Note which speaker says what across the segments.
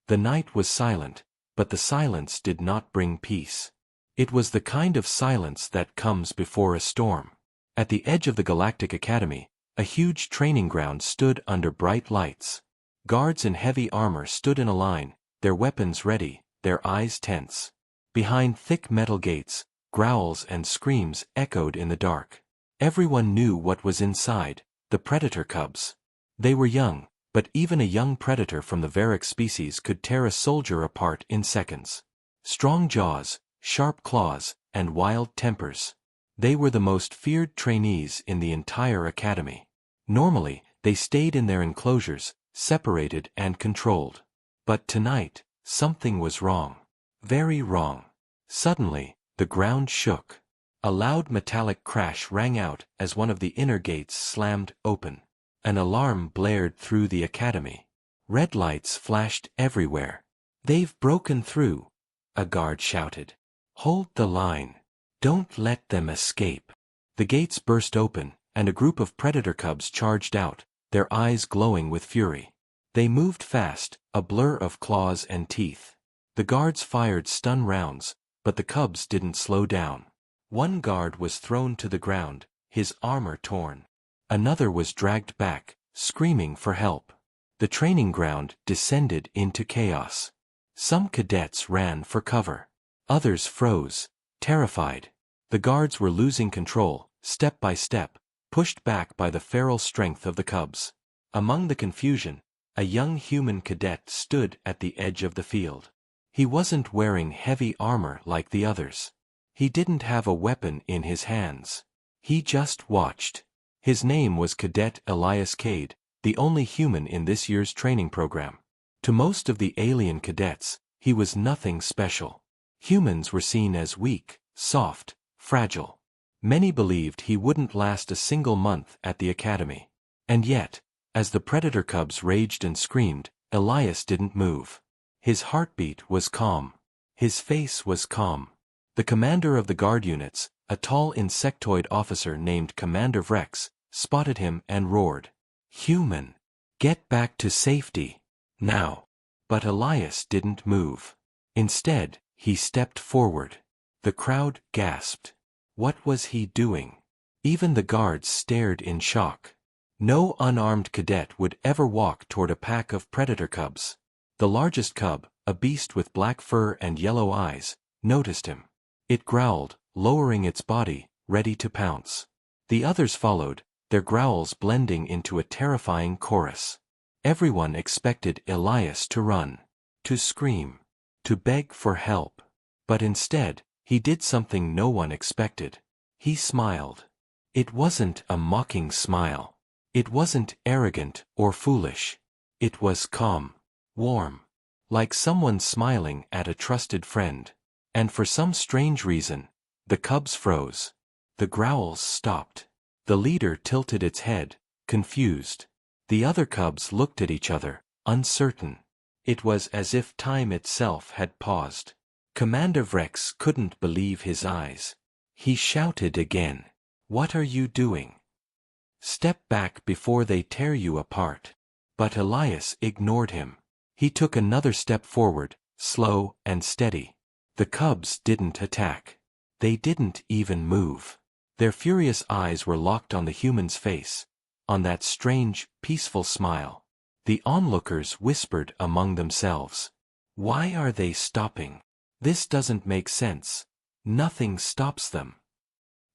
Speaker 1: The night was silent, but the silence did not bring peace. It was the kind of silence that comes before a storm. At the edge of the Galactic Academy, a huge training ground stood under bright lights. Guards in heavy armor stood in a line, their weapons ready, their eyes tense. Behind thick metal gates, growls and screams echoed in the dark. Everyone knew what was inside, the predator cubs. They were young, but even a young predator from the Varick species could tear a soldier apart in seconds. Strong jaws, sharp claws, and wild tempers. They were the most feared trainees in the entire academy. Normally, they stayed in their enclosures, separated and controlled. But tonight, something was wrong. Very wrong. Suddenly, the ground shook. A loud metallic crash rang out as one of the inner gates slammed open. An alarm blared through the academy. Red lights flashed everywhere. "They've broken through," a guard shouted. "Hold the line. Don't let them escape." The gates burst open, and a group of predator cubs charged out, their eyes glowing with fury. They moved fast, a blur of claws and teeth. The guards fired stun rounds, but the cubs didn't slow down. One guard was thrown to the ground, his armor torn. Another was dragged back, screaming for help. The training ground descended into chaos. Some cadets ran for cover. Others froze, terrified. The guards were losing control, step by step, pushed back by the feral strength of the cubs. Among the confusion, a young human cadet stood at the edge of the field. He wasn't wearing heavy armor like the others. He didn't have a weapon in his hands. He just watched. His name was Cadet Elias Cade, the only human in this year's training program. To most of the alien cadets, he was nothing special. Humans were seen as weak, soft, fragile. Many believed he wouldn't last a single month at the academy. And yet, as the predator cubs raged and screamed, Elias didn't move. His heartbeat was calm. His face was calm. The commander of the guard units, a tall insectoid officer named Commander Vrex, spotted him and roared, "Human! Get back to safety! Now!" But Elias didn't move. Instead, he stepped forward. The crowd gasped. What was he doing? Even the guards stared in shock. No unarmed cadet would ever walk toward a pack of predator cubs. The largest cub, a beast with black fur and yellow eyes, noticed him. It growled, lowering its body, ready to pounce. The others followed, their growls blending into a terrifying chorus. Everyone expected Elias to run, to scream, to beg for help. But instead, he did something no one expected. He smiled. It wasn't a mocking smile. It wasn't arrogant or foolish. It was calm, warm, like someone smiling at a trusted friend. And for some strange reason, the cubs froze. The growls stopped. The leader tilted its head, confused. The other cubs looked at each other, uncertain. It was as if time itself had paused. Commander Vrex couldn't believe his eyes. He shouted again, "What are you doing? Step back before they tear you apart." But Elias ignored him. He took another step forward, slow and steady. The cubs didn't attack. They didn't even move. Their furious eyes were locked on the human's face, on that strange, peaceful smile. The onlookers whispered among themselves, "Why are they stopping? This doesn't make sense. Nothing stops them.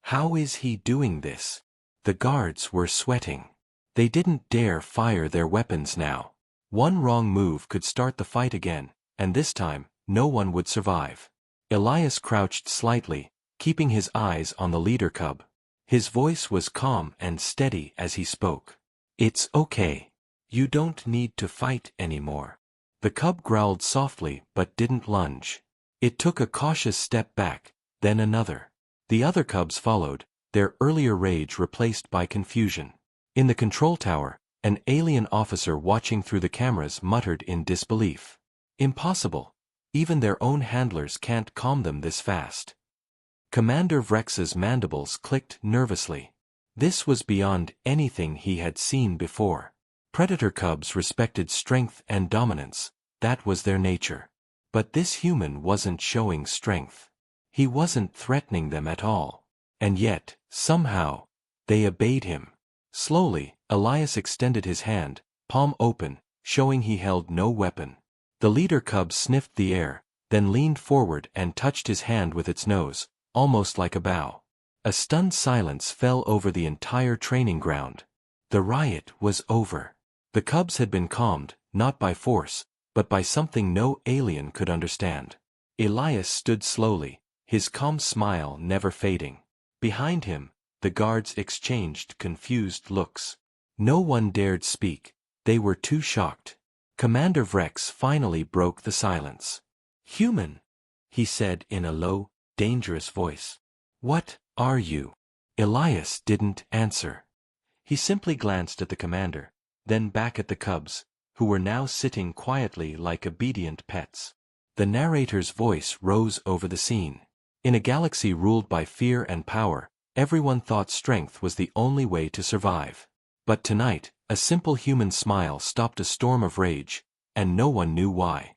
Speaker 1: How is he doing this?" The guards were sweating. They didn't dare fire their weapons now. One wrong move could start the fight again, and this time, no one would survive. Elias crouched slightly, keeping his eyes on the leader cub. His voice was calm and steady as he spoke. "It's okay. You don't need to fight anymore." The cub growled softly but didn't lunge. It took a cautious step back, then another. The other cubs followed, their earlier rage replaced by confusion. In the control tower, an alien officer watching through the cameras muttered in disbelief. "Impossible. Even their own handlers can't calm them this fast." Commander Vrex's mandibles clicked nervously. This was beyond anything he had seen before. Predator cubs respected strength and dominance, that was their nature. But this human wasn't showing strength. He wasn't threatening them at all. And yet, somehow, they obeyed him. Slowly, Elias extended his hand, palm open, showing he held no weapon. The leader cub sniffed the air, then leaned forward and touched his hand with its nose, almost like a bow. A stunned silence fell over the entire training ground. The riot was over. The cubs had been calmed, not by force, but by something no alien could understand. Elias stood slowly, his calm smile never fading. Behind him, the guards exchanged confused looks. No one dared speak, they were too shocked. Commander Vrex finally broke the silence. "Human," he said in a low, dangerous voice. "What are you?" Elias didn't answer. He simply glanced at the commander, then back at the cubs, who were now sitting quietly like obedient pets. The narrator's voice rose over the scene. In a galaxy ruled by fear and power, everyone thought strength was the only way to survive. But tonight, a simple human smile stopped a storm of rage, and no one knew why.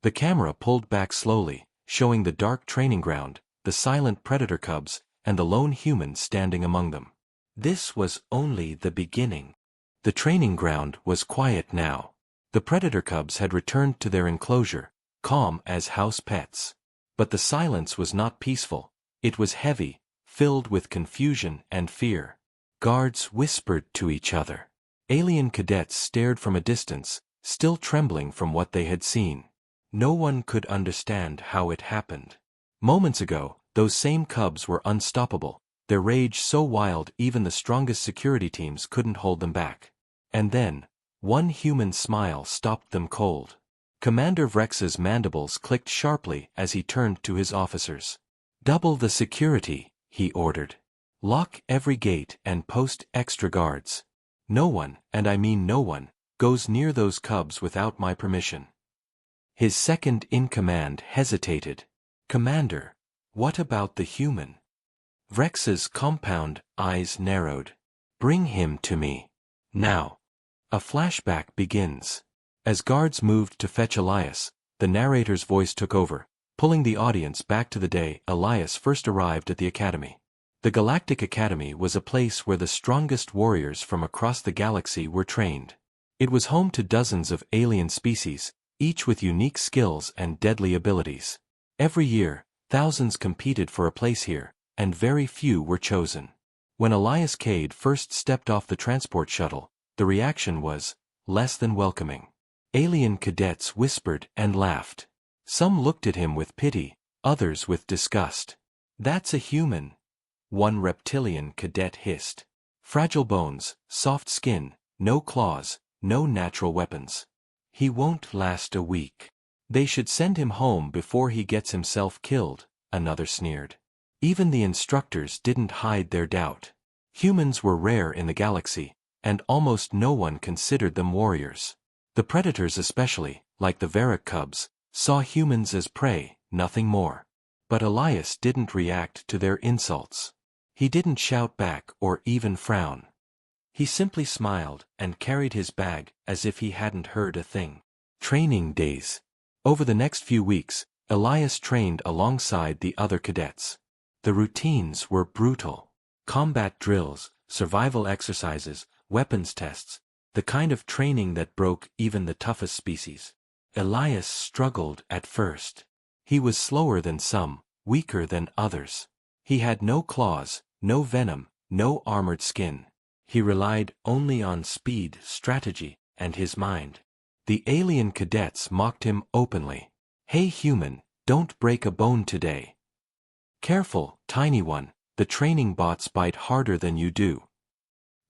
Speaker 1: The camera pulled back slowly, showing the dark training ground, the silent predator cubs, and the lone human standing among them. This was only the beginning. The training ground was quiet now. The predator cubs had returned to their enclosure, calm as house pets. But the silence was not peaceful, it was heavy, filled with confusion and fear. Guards whispered to each other. Alien cadets stared from a distance, still trembling from what they had seen. No one could understand how it happened. Moments ago, those same cubs were unstoppable, their rage so wild even the strongest security teams couldn't hold them back. And then, one human smile stopped them cold. Commander Vrex's mandibles clicked sharply as he turned to his officers. "Double the security," he ordered. "Lock every gate and post extra guards. No one, and I mean no one, goes near those cubs without my permission." His second-in-command hesitated. "Commander, what about the human?" Vrex's compound eyes narrowed. "Bring him to me. Now." A flashback begins. As guards moved to fetch Elias, the narrator's voice took over, pulling the audience back to the day Elias first arrived at the academy. The Galactic Academy was a place where the strongest warriors from across the galaxy were trained. It was home to dozens of alien species, each with unique skills and deadly abilities. Every year, thousands competed for a place here, and very few were chosen. When Elias Cade first stepped off the transport shuttle, the reaction was less than welcoming. Alien cadets whispered and laughed. Some looked at him with pity, others with disgust. "That's a human," one reptilian cadet hissed. "Fragile bones, soft skin, no claws, no natural weapons. He won't last a week. They should send him home before he gets himself killed," another sneered. Even the instructors didn't hide their doubt. Humans were rare in the galaxy, and almost no one considered them warriors. The predators especially, like the Varrock cubs, saw humans as prey, nothing more. But Elias didn't react to their insults. He didn't shout back or even frown. He simply smiled and carried his bag as if he hadn't heard a thing. Training days. Over the next few weeks, Elias trained alongside the other cadets. The routines were brutal. Combat drills, survival exercises, weapons tests, the kind of training that broke even the toughest species. Elias struggled at first. He was slower than some, weaker than others. He had no claws, no venom, no armored skin. He relied only on speed, strategy, and his mind. The alien cadets mocked him openly. "Hey human, don't break a bone today." "Careful, tiny one, the training bots bite harder than you do."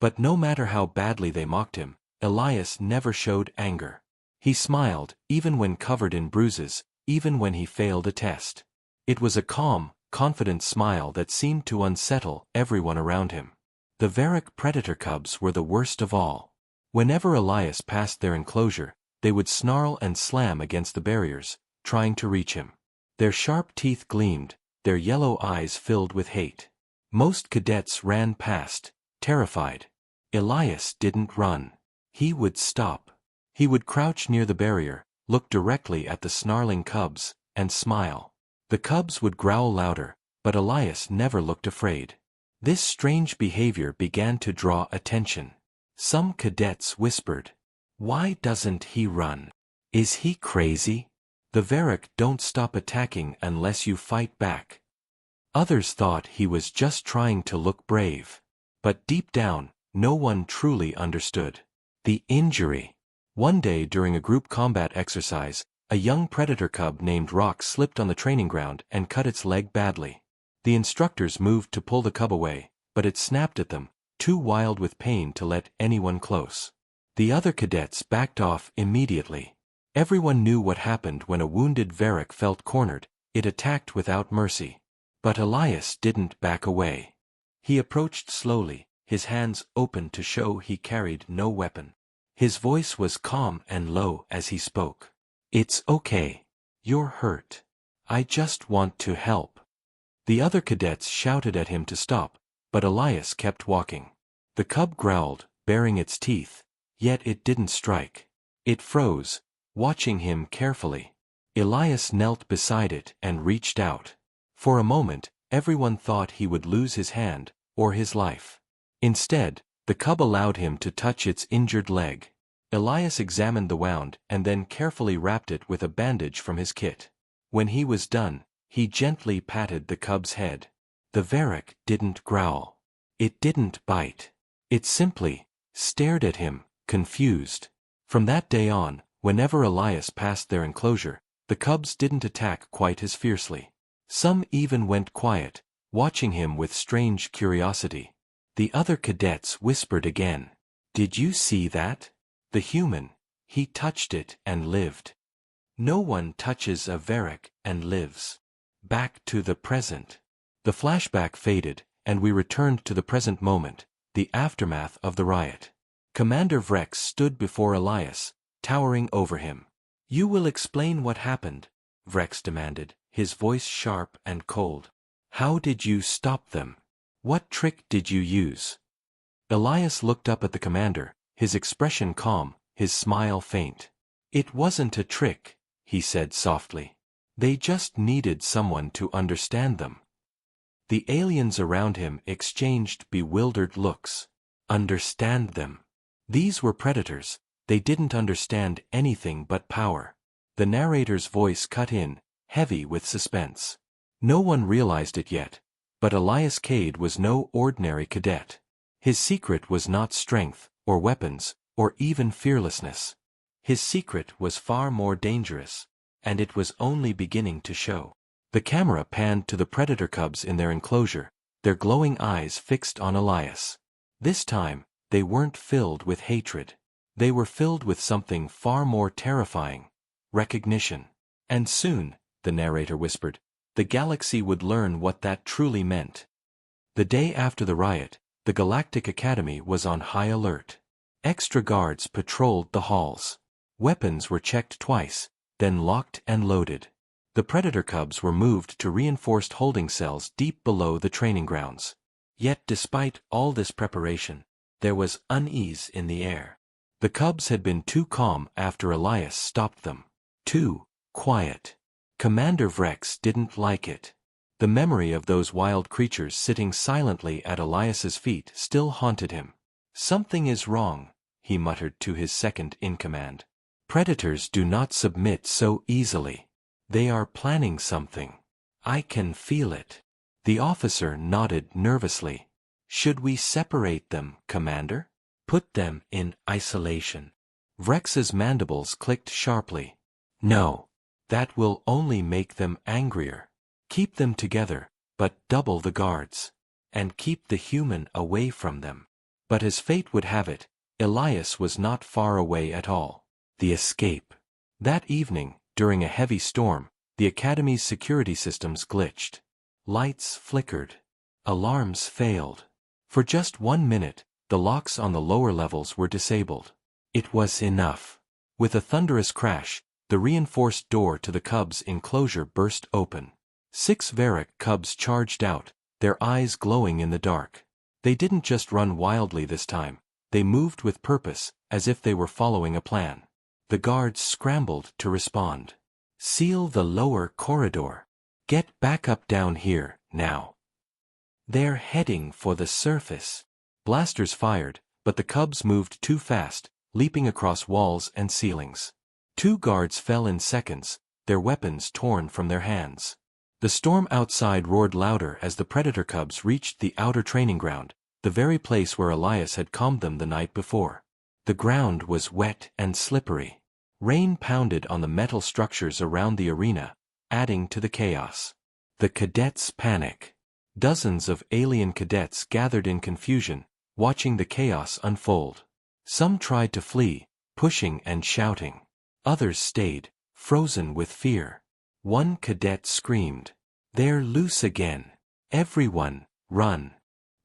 Speaker 1: But no matter how badly they mocked him, Elias never showed anger. He smiled, even when covered in bruises, even when he failed a test. It was a calm, confident smile that seemed to unsettle everyone around him. The Varrock predator cubs were the worst of all. Whenever Elias passed their enclosure, they would snarl and slam against the barriers, trying to reach him. Their sharp teeth gleamed, their yellow eyes filled with hate. Most cadets ran past, terrified. Elias didn't run. He would stop. He would crouch near the barrier, look directly at the snarling cubs, and smile. The cubs would growl louder, but Elias never looked afraid. This strange behavior began to draw attention. Some cadets whispered, "Why doesn't he run? Is he crazy? The Varrock don't stop attacking unless you fight back." Others thought he was just trying to look brave. But deep down, no one truly understood. The injury. One day during a group combat exercise, a young predator cub named Rock slipped on the training ground and cut its leg badly. The instructors moved to pull the cub away, but it snapped at them, too wild with pain to let anyone close. The other cadets backed off immediately. Everyone knew what happened when a wounded Varrock felt cornered. It attacked without mercy. But Elias didn't back away. He approached slowly, his hands open to show he carried no weapon. His voice was calm and low as he spoke. "It's okay. You're hurt. I just want to help." The other cadets shouted at him to stop, but Elias kept walking. The cub growled, baring its teeth, yet it didn't strike. It froze, watching him carefully. Elias knelt beside it and reached out. For a moment, everyone thought he would lose his hand, or his life. Instead, the cub allowed him to touch its injured leg. Elias examined the wound and then carefully wrapped it with a bandage from his kit. When he was done, he gently patted the cub's head. The Varrock didn't growl. It didn't bite. It simply stared at him, confused. From that day on, whenever Elias passed their enclosure, the cubs didn't attack quite as fiercely. Some even went quiet, watching him with strange curiosity. The other cadets whispered again. "Did you see that? The human, he touched it and lived. No one touches a Varrock and lives." Back to the present. The flashback faded, and we returned to the present moment, the aftermath of the riot. Commander Vrex stood before Elias, towering over him. "You will explain what happened," Vrex demanded, his voice sharp and cold. "How did you stop them? What trick did you use?" Elias looked up at the commander, his expression calm, his smile faint. "It wasn't a trick," he said softly. "They just needed someone to understand them." The aliens around him exchanged bewildered looks. Understand them. These were predators. They didn't understand anything but power. The narrator's voice cut in, heavy with suspense. No one realized it yet, but Elias Cade was no ordinary cadet. His secret was not strength, or weapons, or even fearlessness. His secret was far more dangerous, and it was only beginning to show. The camera panned to the predator cubs in their enclosure, their glowing eyes fixed on Elias. This time, they weren't filled with hatred. They were filled with something far more terrifying: recognition. And soon, the narrator whispered, the galaxy would learn what that truly meant. The day after the riot, the Galactic Academy was on high alert. Extra guards patrolled the halls. Weapons were checked twice, then locked and loaded. The predator cubs were moved to reinforced holding cells deep below the training grounds. Yet despite all this preparation, there was unease in the air. The cubs had been too calm after Elias stopped them. Too quiet. Commander Vrex didn't like it. The memory of those wild creatures sitting silently at Elias's feet still haunted him. "Something is wrong," he muttered to his second-in-command. "Predators do not submit so easily. They are planning something. I can feel it." The officer nodded nervously. "Should we separate them, Commander? Put them in isolation?" Vrex's mandibles clicked sharply. "No. That will only make them angrier. Keep them together, but double the guards. And keep the human away from them." But as fate would have it, Elias was not far away at all. The escape. That evening, during a heavy storm, the Academy's security systems glitched. Lights flickered. Alarms failed. For just 1 minute, the locks on the lower levels were disabled. It was enough. With a thunderous crash, the reinforced door to the cubs' enclosure burst open. 6 Varrock cubs charged out, their eyes glowing in the dark. They didn't just run wildly this time, they moved with purpose, as if they were following a plan. The guards scrambled to respond. Seal the lower corridor. Get back up down here, now. They're heading for the surface. Blasters fired, but the cubs moved too fast, leaping across walls and ceilings. 2 guards fell in seconds, their weapons torn from their hands. The storm outside roared louder as the predator cubs reached the outer training ground, the very place where Elias had calmed them the night before. The ground was wet and slippery. Rain pounded on the metal structures around the arena, adding to the chaos. The cadets panic. Dozens of alien cadets gathered in confusion, watching the chaos unfold. Some tried to flee, pushing and shouting. Others stayed, frozen with fear. One cadet screamed, "They're loose again. Everyone, run."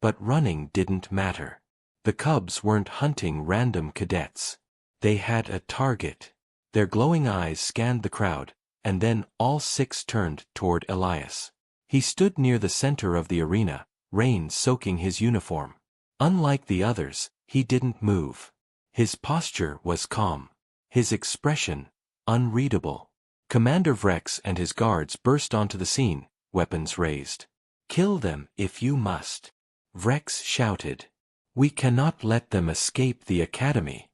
Speaker 1: But running didn't matter. The cubs weren't hunting random cadets. They had a target. Their glowing eyes scanned the crowd, and then all 6 turned toward Elias. He stood near the center of the arena, rain soaking his uniform. Unlike the others, he didn't move. His posture was calm. His expression, unreadable. Commander Vrex and his guards burst onto the scene, weapons raised. "Kill them if you must," Vrex shouted. "We cannot let them escape the academy."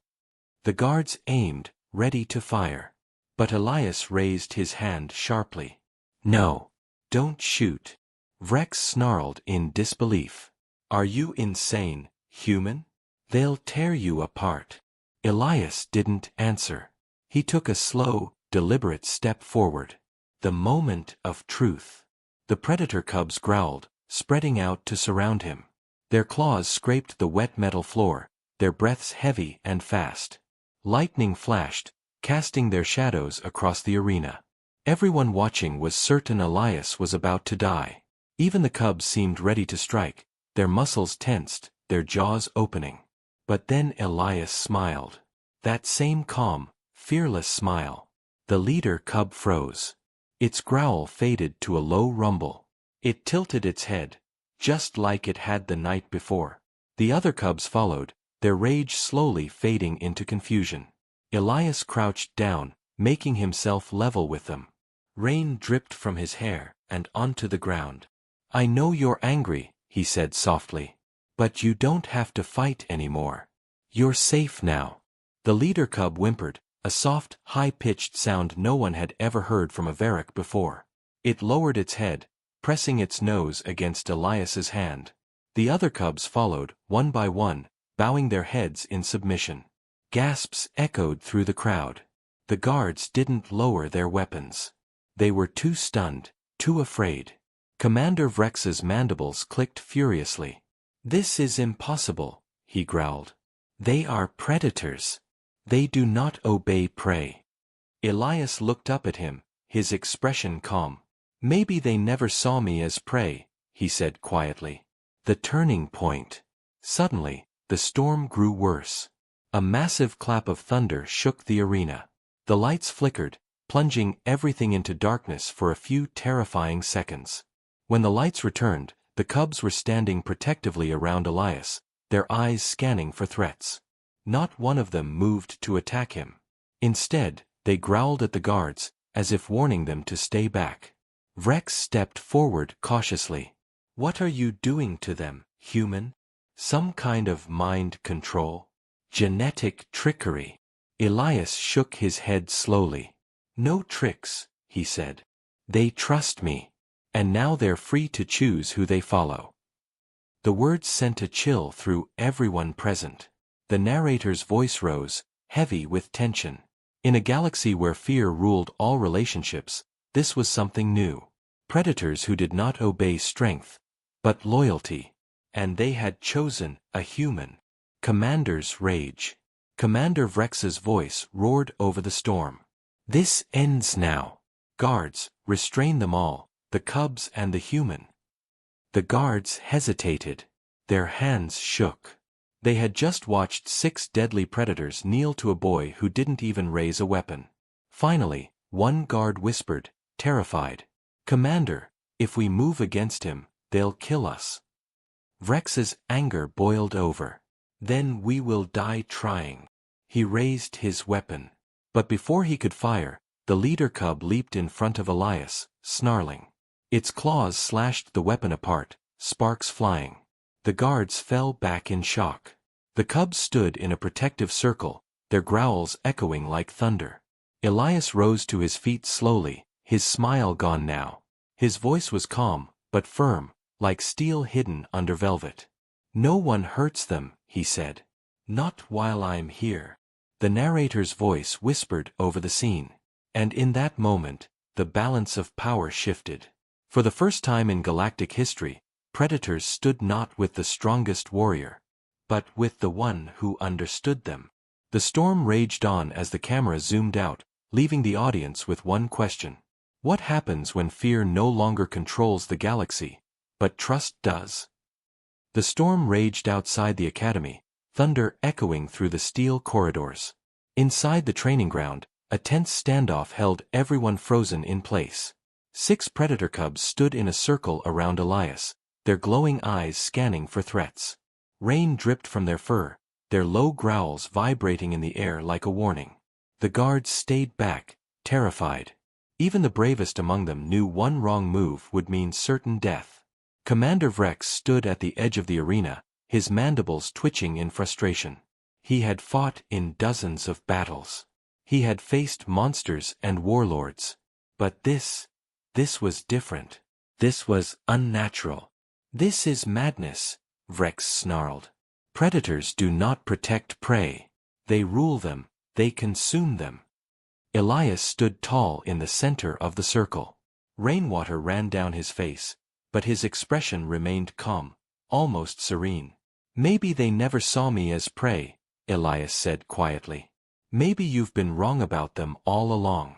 Speaker 1: The guards aimed, ready to fire. But Elias raised his hand sharply. "No. Don't shoot." Vrex snarled in disbelief. "Are you insane, human? They'll tear you apart." Elias didn't answer. He took a slow, deliberate step forward. The moment of truth. The predator cubs growled, spreading out to surround him. Their claws scraped the wet metal floor, their breaths heavy and fast. Lightning flashed, casting their shadows across the arena. Everyone watching was certain Elias was about to die. Even the cubs seemed ready to strike, their muscles tensed, their jaws opening. But then Elias smiled. That same calm, fearless smile. The leader cub froze. Its growl faded to a low rumble. It tilted its head, just like it had the night before. The other cubs followed, their rage slowly fading into confusion. Elias crouched down, making himself level with them. Rain dripped from his hair and onto the ground. "I know you're angry," he said softly. "But you don't have to fight anymore. You're safe now." The leader cub whimpered, a soft, high-pitched sound no one had ever heard from a Varrock before. It lowered its head, pressing its nose against Elias's hand. The other cubs followed, one by one, bowing their heads in submission. Gasps echoed through the crowd. The guards didn't lower their weapons. They were too stunned, too afraid. Commander Vrex's mandibles clicked furiously. "This is impossible," he growled. "They are predators. They do not obey prey." Elias looked up at him, his expression calm. "Maybe they never saw me as prey," he said quietly. The turning point. Suddenly, the storm grew worse. A massive clap of thunder shook the arena. The lights flickered, plunging everything into darkness for a few terrifying seconds. When the lights returned, the cubs were standing protectively around Elias, their eyes scanning for threats. Not one of them moved to attack him. Instead, they growled at the guards, as if warning them to stay back. Vrex stepped forward cautiously. "What are you doing to them, human? Some kind of mind control? Genetic trickery?" Elias shook his head slowly. "No tricks," he said. "They trust me. And now they're free to choose who they follow." The words sent a chill through everyone present. The narrator's voice rose, heavy with tension. In a galaxy where fear ruled all relationships, this was something new. Predators who did not obey strength, but loyalty. And they had chosen a human. Commander's rage. Commander Vrex's voice roared over the storm. "This ends now. Guards, restrain them all, the cubs and the human." The guards hesitated. Their hands shook. They had just watched 6 deadly predators kneel to a boy who didn't even raise a weapon. Finally, one guard whispered, terrified, "Commander, if we move against him, they'll kill us." Vrex's anger boiled over. "Then we will die trying." He raised his weapon. But before he could fire, the leader cub leaped in front of Elias, snarling. Its claws slashed the weapon apart, sparks flying. The guards fell back in shock. The cubs stood in a protective circle, their growls echoing like thunder. Elias rose to his feet slowly, his smile gone now. His voice was calm, but firm, like steel hidden under velvet. "No one hurts them," he said. "Not while I'm here." The narrator's voice whispered over the scene. And in that moment, the balance of power shifted. For the first time in galactic history, predators stood not with the strongest warrior, but with the one who understood them. The storm raged on as the camera zoomed out, leaving the audience with one question. What happens when fear no longer controls the galaxy, but trust does? The storm raged outside the academy, thunder echoing through the steel corridors. Inside the training ground, a tense standoff held everyone frozen in place. 6 predator cubs stood in a circle around Elias, their glowing eyes scanning for threats. Rain dripped from their fur, their low growls vibrating in the air like a warning. The guards stayed back, terrified. Even the bravest among them knew one wrong move would mean certain death. Commander Vrex stood at the edge of the arena, his mandibles twitching in frustration. He had fought in dozens of battles. He had faced monsters and warlords. But this was different. This was unnatural. "This is madness," Vrex snarled. "Predators do not protect prey. They rule them, they consume them." Elias stood tall in the center of the circle. Rainwater ran down his face, but his expression remained calm, almost serene. "Maybe they never saw me as prey," Elias said quietly. "Maybe you've been wrong about them all along."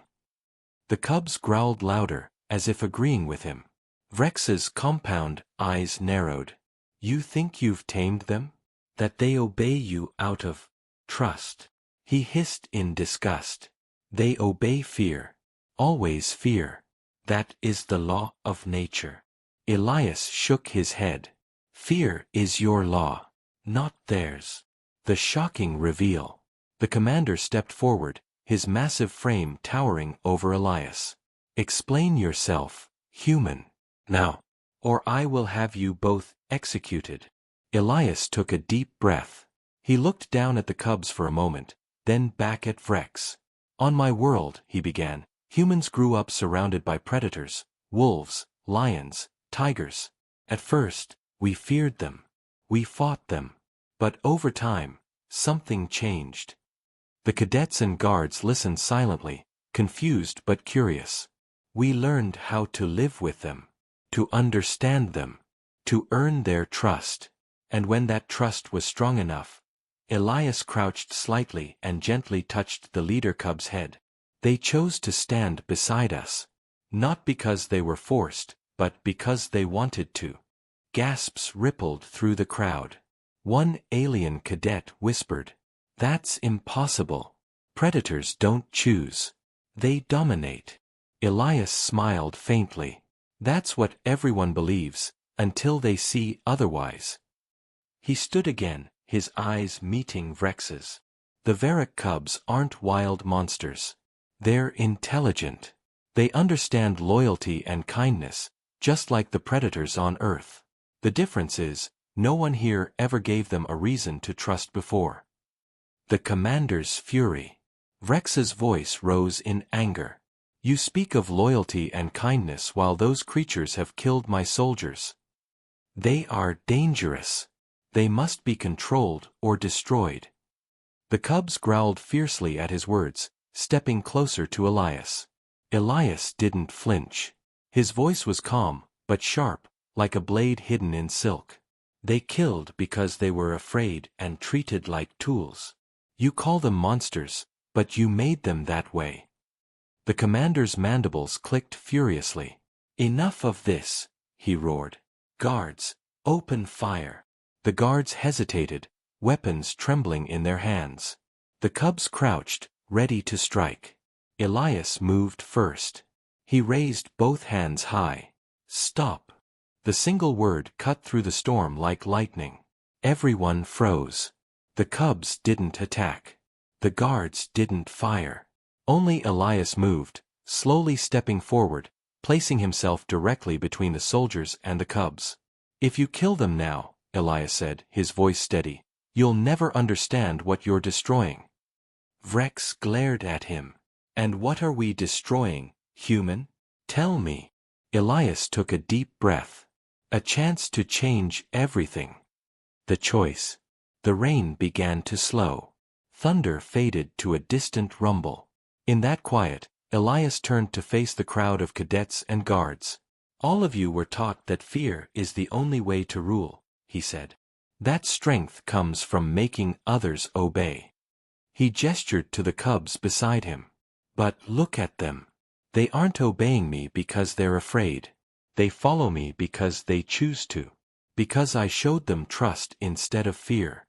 Speaker 1: The cubs growled louder, as if agreeing with him. Vrex's compound eyes narrowed. "You think you've tamed them? That they obey you out of trust?" He hissed in disgust. "They obey fear. Always fear. That is the law of nature." Elias shook his head. "Fear is your law, not theirs." The shocking reveal. The commander stepped forward, his massive frame towering over Elias. "Explain yourself, human. Now, or I will have you both executed." Elias took a deep breath. He looked down at the cubs for a moment, then back at Vrex. "On my world," he began, "humans grew up surrounded by predators, wolves, lions, tigers. At first, we feared them. We fought them. But over time, something changed." The cadets and guards listened silently, confused but curious. "We learned how to live with them, to understand them, to earn their trust. And when that trust was strong enough," Elias crouched slightly and gently touched the leader cub's head. "They chose to stand beside us. Not because they were forced, but because they wanted to." Gasps rippled through the crowd. One alien cadet whispered, "That's impossible. Predators don't choose. They dominate." Elias smiled faintly. "That's what everyone believes, until they see otherwise." He stood again, his eyes meeting Vrex's. "The Varric cubs aren't wild monsters. They're intelligent. They understand loyalty and kindness, just like the predators on Earth. The difference is, no one here ever gave them a reason to trust before." The commander's fury. Vrex's voice rose in anger. "You speak of loyalty and kindness while those creatures have killed my soldiers. They are dangerous. They must be controlled or destroyed." The cubs growled fiercely at his words, stepping closer to Elias. Elias didn't flinch. His voice was calm, but sharp, like a blade hidden in silk. "They killed because they were afraid and treated like tools. You call them monsters, but you made them that way." The commander's mandibles clicked furiously. "Enough of this," he roared. "Guards, open fire." The guards hesitated, weapons trembling in their hands. The cubs crouched, ready to strike. Elias moved first. He raised both hands high. "Stop." The single word cut through the storm like lightning. Everyone froze. The cubs didn't attack. The guards didn't fire. Only Elias moved, slowly stepping forward, placing himself directly between the soldiers and the cubs. "If you kill them now," Elias said, his voice steady, "you'll never understand what you're destroying." Rex glared at him. "And what are we destroying, human? Tell me." Elias took a deep breath. "A chance to change everything." The choice. The rain began to slow. Thunder faded to a distant rumble. In that quiet, Elias turned to face the crowd of cadets and guards. "All of you were taught that fear is the only way to rule," he said. "That strength comes from making others obey." He gestured to the cubs beside him. "But look at them. They aren't obeying me because they're afraid. They follow me because they choose to. Because I showed them trust instead of fear."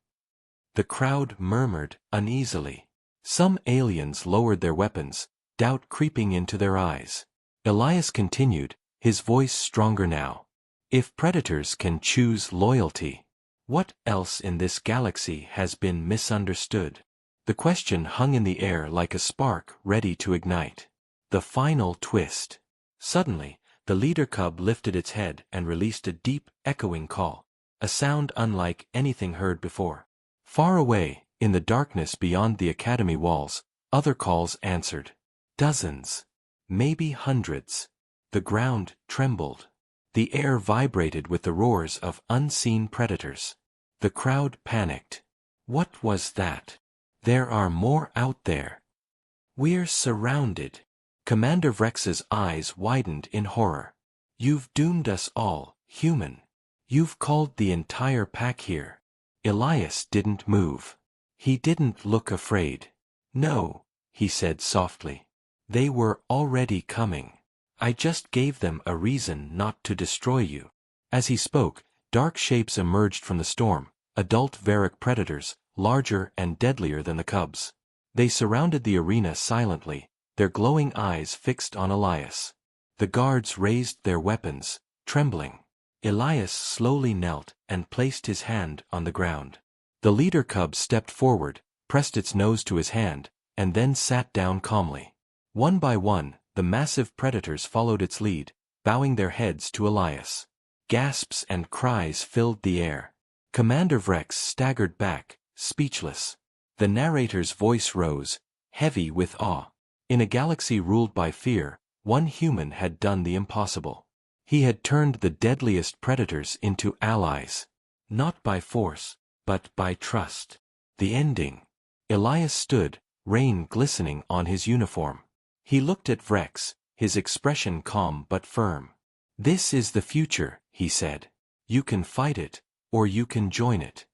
Speaker 1: The crowd murmured uneasily. Some aliens lowered their weapons, doubt creeping into their eyes. Elias continued, his voice stronger now. "If predators can choose loyalty, what else in this galaxy has been misunderstood?" The question hung in the air like a spark ready to ignite. The final twist. Suddenly, the leader cub lifted its head and released a deep, echoing call, a sound unlike anything heard before. Far away, in the darkness beyond the academy walls, other calls answered. Dozens. Maybe hundreds. The ground trembled. The air vibrated with the roars of unseen predators. The crowd panicked. What was that? There are more out there. We're surrounded. Commander Rex's eyes widened in horror. You've doomed us all, human. You've called the entire pack here. Elias didn't move. He didn't look afraid. No, he said softly. They were already coming. I just gave them a reason not to destroy you. As he spoke, dark shapes emerged from the storm, adult Varric predators, larger and deadlier than the cubs. They surrounded the arena silently, their glowing eyes fixed on Elias. The guards raised their weapons, trembling. Elias slowly knelt and placed his hand on the ground. The leader cub stepped forward, pressed its nose to his hand, and then sat down calmly. One by one, the massive predators followed its lead, bowing their heads to Elias. Gasps and cries filled the air. Commander Rex staggered back, speechless. The narrator's voice rose, heavy with awe. In a galaxy ruled by fear, one human had done the impossible. He had turned the deadliest predators into allies. Not by force, but by trust. The ending. Elias stood, rain glistening on his uniform. He looked at Rex, his expression calm but firm. "This is the future," he said. "You can fight it, or you can join it."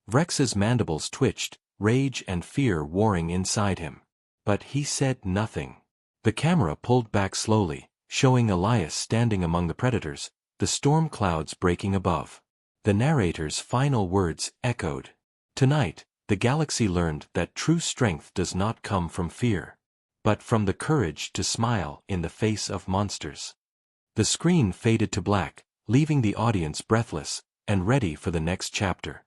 Speaker 1: Rex's mandibles twitched, rage and fear warring inside him. But he said nothing. The camera pulled back slowly, showing Elias standing among the predators, the storm clouds breaking above. The narrator's final words echoed. Tonight, the galaxy learned that true strength does not come from fear, but from the courage to smile in the face of monsters. The screen faded to black, leaving the audience breathless and ready for the next chapter.